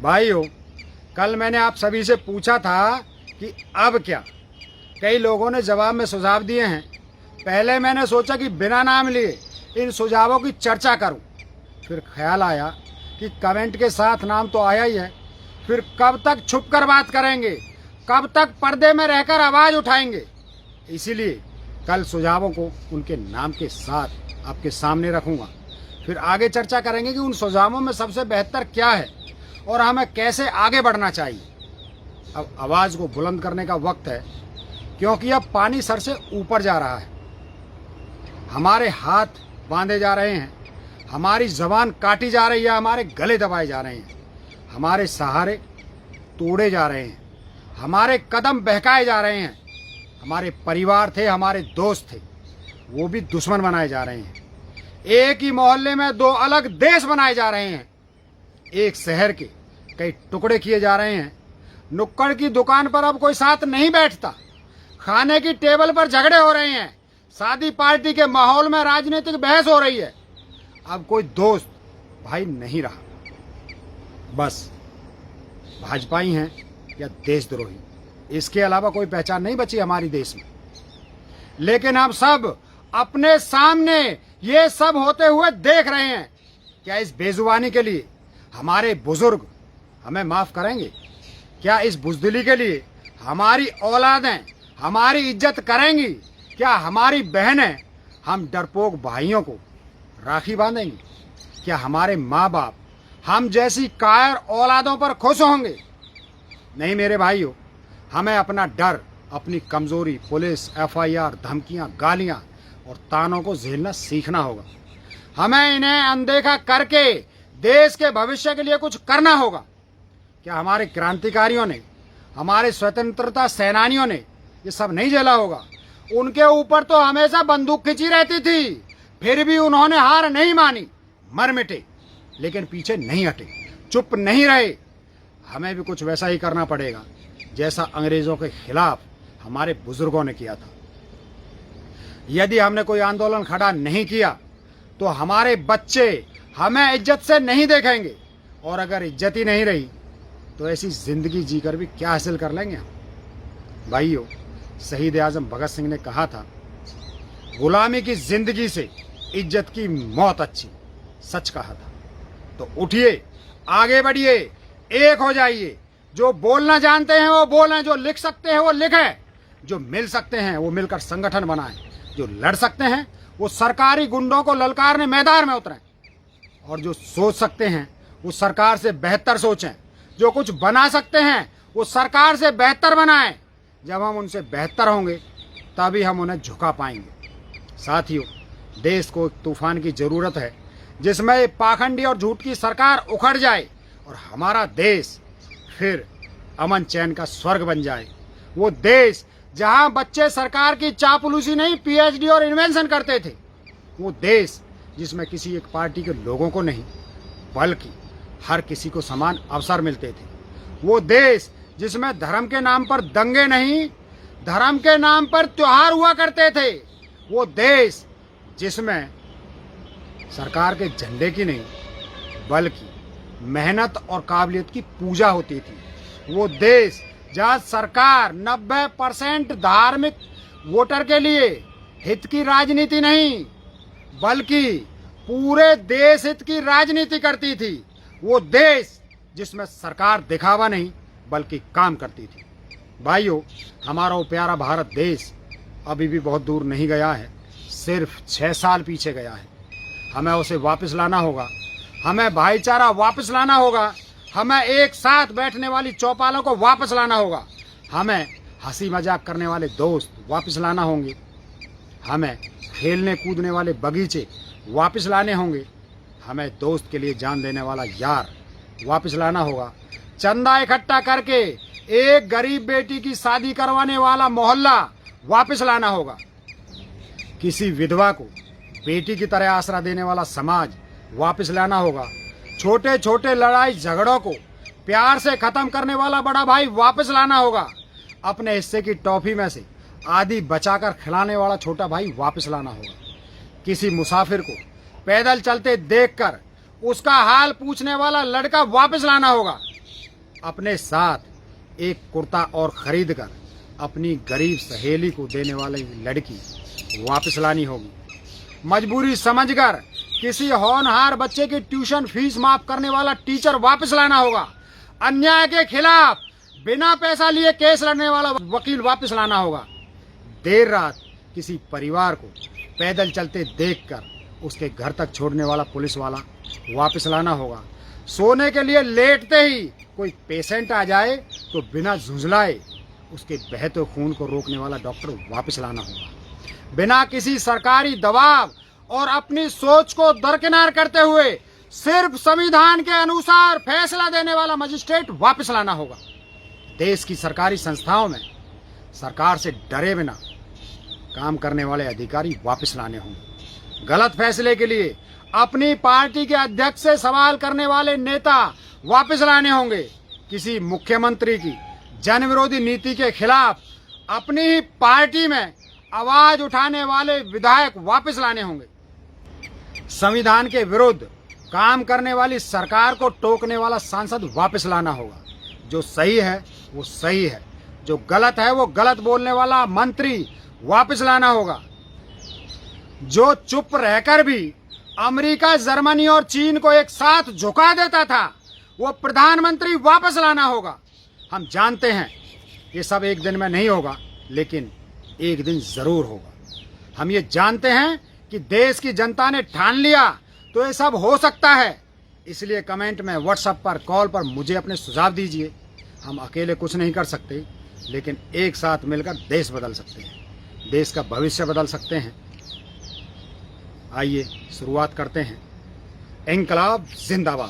भाइयों, कल मैंने आप सभी से पूछा था कि अब क्या। कई लोगों ने जवाब में सुझाव दिए हैं। पहले मैंने सोचा कि बिना नाम लिए इन सुझावों की चर्चा करूं। फिर ख्याल आया कि कमेंट के साथ नाम तो आया ही है। फिर कब तक छुप कर बात करेंगे, कब तक पर्दे में रहकर आवाज उठाएंगे। इसीलिए कल सुझावों को उनके नाम के साथ आपके सामने रखूंगा। फिर आगे चर्चा करेंगे कि उन सुझावों में सबसे बेहतर क्या है और हमें कैसे आगे बढ़ना चाहिए। अब आवाज को बुलंद करने का वक्त है, क्योंकि अब पानी सर से ऊपर जा रहा है। हमारे हाथ बांधे जा रहे हैं, हमारी जबान काटी जा रही है, हमारे गले दबाए जा रहे हैं, हमारे सहारे तोड़े जा रहे हैं, हमारे कदम बहकाए जा रहे हैं। हमारे परिवार थे, हमारे दोस्त थे, वो भी दुश्मन बनाए जा रहे हैं। एक ही मोहल्ले में दो अलग देश बनाए जा रहे हैं। एक शहर के कई टुकड़े किए जा रहे हैं। नुक्कड़ की दुकान पर अब कोई साथ नहीं बैठता। खाने की टेबल पर झगड़े हो रहे हैं। शादी पार्टी के माहौल में राजनीतिक बहस हो रही है। अब कोई दोस्त भाई नहीं रहा, बस भाजपा ही हैं या देशद्रोही। इसके अलावा कोई पहचान नहीं बची हमारी देश में। लेकिन हम सब अपने सामने ये सब होते हुए देख रहे हैं। क्या इस बेजुबानी के लिए हमारे बुजुर्ग हमें माफ करेंगे? क्या इस बुजदिली के लिए हमारी औलादें हमारी इज्जत करेंगी? क्या हमारी बहनें हम डरपोक भाइयों को राखी बांधेंगी? क्या हमारे माँ बाप हम जैसी कायर औलादों पर खुश होंगे? नहीं मेरे भाइयों, हमें अपना डर, अपनी कमजोरी, पुलिस, एफआईआर, धमकियां, गालियां और तानों को झेलना सीखना होगा। हमें इन्हें अनदेखा करके देश के भविष्य के लिए कुछ करना होगा। क्या हमारे क्रांतिकारियों ने, हमारे स्वतंत्रता सेनानियों ने ये सब नहीं झेला होगा? उनके ऊपर तो हमेशा बंदूक खिंची रहती थी, फिर भी उन्होंने हार नहीं मानी, मर मिटे, लेकिन पीछे नहीं हटे, चुप नहीं रहे। हमें भी कुछ वैसा ही करना पड़ेगा जैसा अंग्रेजों के खिलाफ हमारे बुजुर्गों ने किया था। यदि हमने कोई आंदोलन खड़ा नहीं किया तो हमारे बच्चे हमें इज्जत से नहीं देखेंगे, और अगर इज्जत ही नहीं रही तो ऐसी जिंदगी जीकर भी क्या हासिल कर लेंगे हम? भाइयों, शहीद आजम भगत सिंह ने कहा था, गुलामी की जिंदगी से इज्जत की मौत अच्छी। सच कहा था। तो उठिए, आगे बढ़िए, एक हो जाइए। जो बोलना जानते हैं वो बोलें, जो लिख सकते हैं वो लिखें, जो मिल सकते हैं वो मिलकर संगठन बनाएं, जो लड़ सकते हैं वो सरकारी गुंडों को ललकारने मैदान में उतरें, और जो सोच सकते हैं वो सरकार से बेहतर सोचें। जो कुछ बना सकते हैं वो सरकार से बेहतर बनाएं। जब हम उनसे बेहतर होंगे तभी हम उन्हें झुका पाएंगे। साथियों, देश को एक तूफान की जरूरत है जिसमें पाखंडी और झूठ की सरकार उखड़ जाए और हमारा देश फिर अमन चैन का स्वर्ग बन जाए। वो देश जहां बच्चे सरकार की चापलूसी नहीं, पीएचडी और इन्वेंशन करते थे। वो देश जिसमें किसी एक पार्टी के लोगों को नहीं बल्कि हर किसी को समान अवसर मिलते थे। वो देश जिसमें धर्म के नाम पर दंगे नहीं, धर्म के नाम पर त्योहार हुआ करते थे। वो देश जिसमें सरकार के झंडे की नहीं बल्कि मेहनत और काबिलियत की पूजा होती थी। वो देश जहां सरकार 90% धार्मिक वोटर के लिए हित की राजनीति नहीं बल्कि पूरे देश हित की राजनीति करती थी। वो देश जिसमें सरकार दिखावा नहीं बल्कि काम करती थी। भाइयों, हमारा वो प्यारा भारत देश अभी भी बहुत दूर नहीं गया है, सिर्फ 6 साल पीछे गया है। हमें उसे वापस लाना होगा। हमें भाईचारा वापस लाना होगा। हमें एक साथ बैठने वाली चौपालों को वापस लाना होगा। हमें हंसी मजाक करने वाले दोस्त वापस लाना होंगे। हमें खेलने कूदने वाले बगीचे वापस लाने होंगे। हमें दोस्त के लिए जान देने वाला यार वापस लाना होगा। चंदा इकट्ठा करके एक गरीब बेटी की शादी करवाने वाला मोहल्ला वापस लाना होगा। किसी विधवा को बेटी की तरह आसरा देने वाला समाज वापस लाना होगा। छोटे छोटे लड़ाई झगड़ों को प्यार से खत्म करने वाला बड़ा भाई वापस लाना होगा। अपने हिस्से की टॉफी में से आधी बचाकर खिलाने वाला छोटा भाई वापस लाना होगा। किसी मुसाफिर को पैदल चलते देखकर उसका हाल पूछने वाला लड़का वापस लाना होगा। अपने साथ एक कुर्ता और खरीद कर अपनी गरीब सहेली को देने वाली लड़की वापस लानी होगी। मजबूरी समझकर किसी होनहार बच्चे की ट्यूशन फीस माफ करने वाला टीचर वापस लाना होगा। अन्याय के खिलाफ बिना पैसा लिए केस लड़ने वाला वकील वापस लाना होगा। देर रात किसी परिवार को पैदल चलते देखकर उसके घर तक छोड़ने वाला पुलिस वाला वापस लाना होगा। सोने के लिए लेटते ही कोई पेशेंट आ जाए तो बिना झुंझलाए उसके बहते खून को रोकने वाला डॉक्टर वापस लाना होगा। बिना किसी सरकारी दबाव और अपनी सोच को दरकिनार करते हुए सिर्फ संविधान के अनुसार फैसला देने वाला मजिस्ट्रेट वापस लाना होगा। देश की सरकारी संस्थाओं में सरकार से डरे बिना काम करने वाले अधिकारी वापस लाने होंगे। गलत फैसले के लिए अपनी पार्टी के अध्यक्ष से सवाल करने वाले नेता वापस लाने होंगे। किसी मुख्यमंत्री की जन विरोधी नीति के खिलाफ अपनी ही पार्टी में आवाज उठाने वाले विधायक वापस लाने होंगे। संविधान के विरुद्ध काम करने वाली सरकार को टोकने वाला सांसद वापस लाना होगा। जो सही है वो सही है, जो गलत है वो गलत बोलने वाला मंत्री वापस लाना होगा। जो चुप रहकर भी अमेरिका, जर्मनी और चीन को एक साथ झुका देता था वो प्रधानमंत्री वापस लाना होगा। हम जानते हैं ये सब एक दिन में नहीं होगा, लेकिन एक दिन जरूर होगा। हम ये जानते हैं कि देश की जनता ने ठान लिया तो ये सब हो सकता है। इसलिए कमेंट में, व्हाट्सएप पर, कॉल पर मुझे अपने सुझाव दीजिए। हम अकेले कुछ नहीं कर सकते, लेकिन एक साथ मिलकर देश बदल सकते हैं, देश का भविष्य बदल सकते हैं। आइए शुरुआत करते हैं। इंकलाब जिंदाबाद।